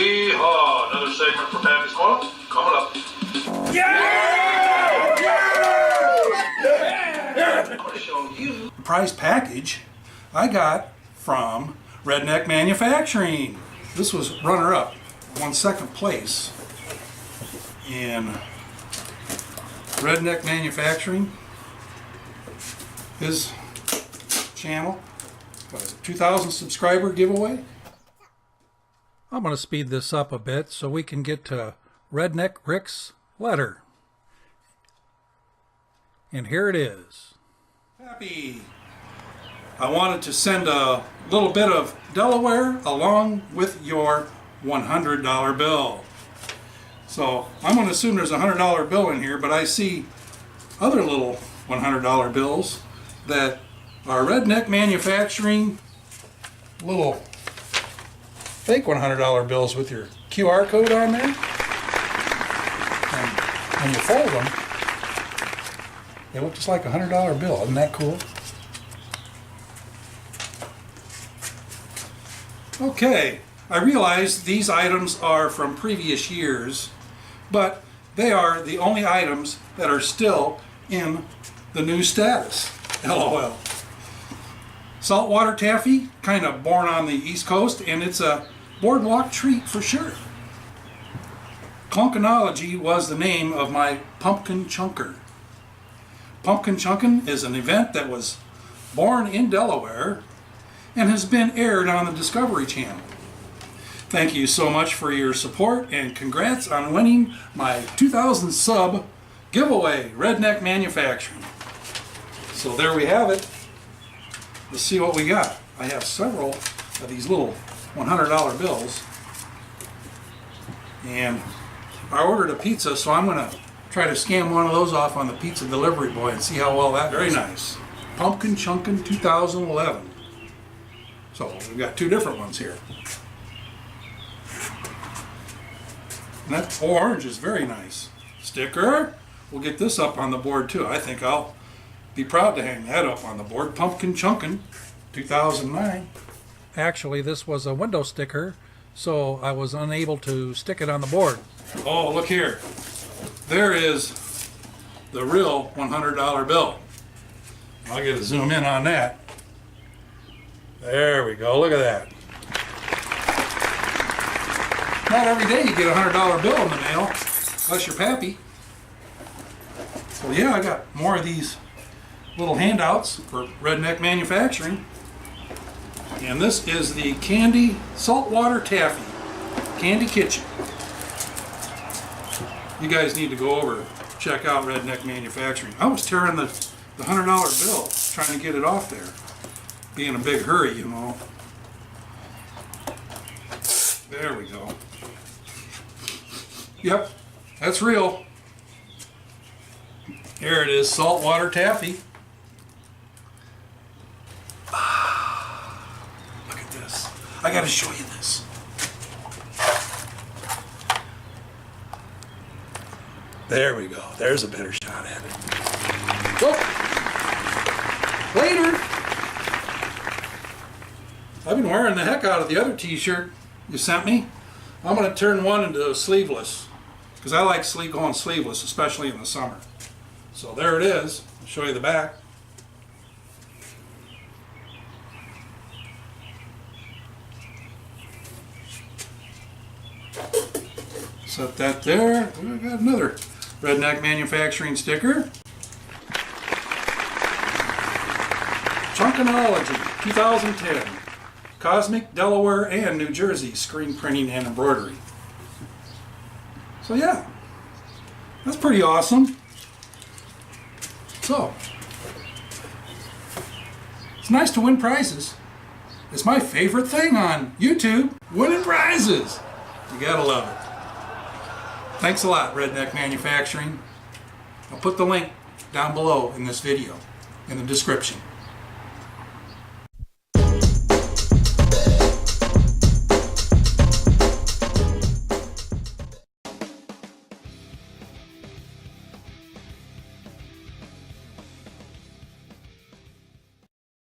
Yeehaw! Another segment for Pappy's Corner coming up. Yeah! I'm going to show you The prize package I got from Redneck Manufacturing. This was runner-up, won second place in Redneck Manufacturing. His channel, what is it, 2,000 subscriber giveaway. I'm going to speed this up a bit so we can get to Redneck Rick's letter. And here it is. Happy. I wanted to send a little bit of Delaware along with your $100 bill. So I'm going to assume there's a $100 bill in here, but I see other little $100 bills that are Redneck Manufacturing little fake $100 bills with your QR code on there. And when you fold them, they look just like a $100 bill. Isn't that cool? Okay, I realize these items are from previous years, but they are the only items that are still in the new status. LOL. Saltwater taffy, kind of born on the East Coast, and it's a boardwalk treat for sure. Clunkinology was the name of my pumpkin chunker. Pumpkin Chunkin' is an event that was born in Delaware and has been aired on the Discovery Channel. Thank you so much for your support and congrats on winning my 2,000 sub giveaway, Redneck Manufacturing. So there we have it. Let's see what we got. I have several of these little $100 bills. And I ordered a pizza, so I'm going to try to scan one of those off on the pizza delivery boy and see how well that. Very nice. Pumpkin Chunkin' 2011. So we've got two different ones here. And that orange is very nice. Sticker. We'll get this up on the board too. I think I'll be proud to hang that up on the board. Pumpkin Chunkin' 2009. Actually, this was a window sticker, so I was unable to stick it on the board. Oh, look here. There is the real $100 bill. I'll get a zoom in on that. There we go. Look at that. Not every day you get a $100 bill in the mail, unless you're Pappy. So yeah, I got more of these little handouts for Redneck Manufacturing. And this is the Candy Saltwater Taffy. Candy Kitchen. You guys need to go over, check out Redneck Manufacturing. I was tearing the $100 bill, trying to get it off there. Be in a big hurry, you know. There we go. Yep, that's real. Here it is, saltwater taffy. Look at this. I gotta show you this. There we go. There's a better shot at it. Well, later. I've been wearing the heck out of the other t-shirt you sent me. I'm going to turn one into sleeveless because I like going sleeveless, especially in the summer. So there it is. I'll show you the back. Set that there. We got another Redneck Manufacturing sticker. Chunkinology 2010. Cosmic, Delaware, and New Jersey screen printing and embroidery. So yeah, that's pretty awesome. So, it's nice to win prizes. It's my favorite thing on YouTube, winning prizes. You gotta love it. Thanks a lot, Redneck Manufacturing. I'll put the link down below in this video, in the description.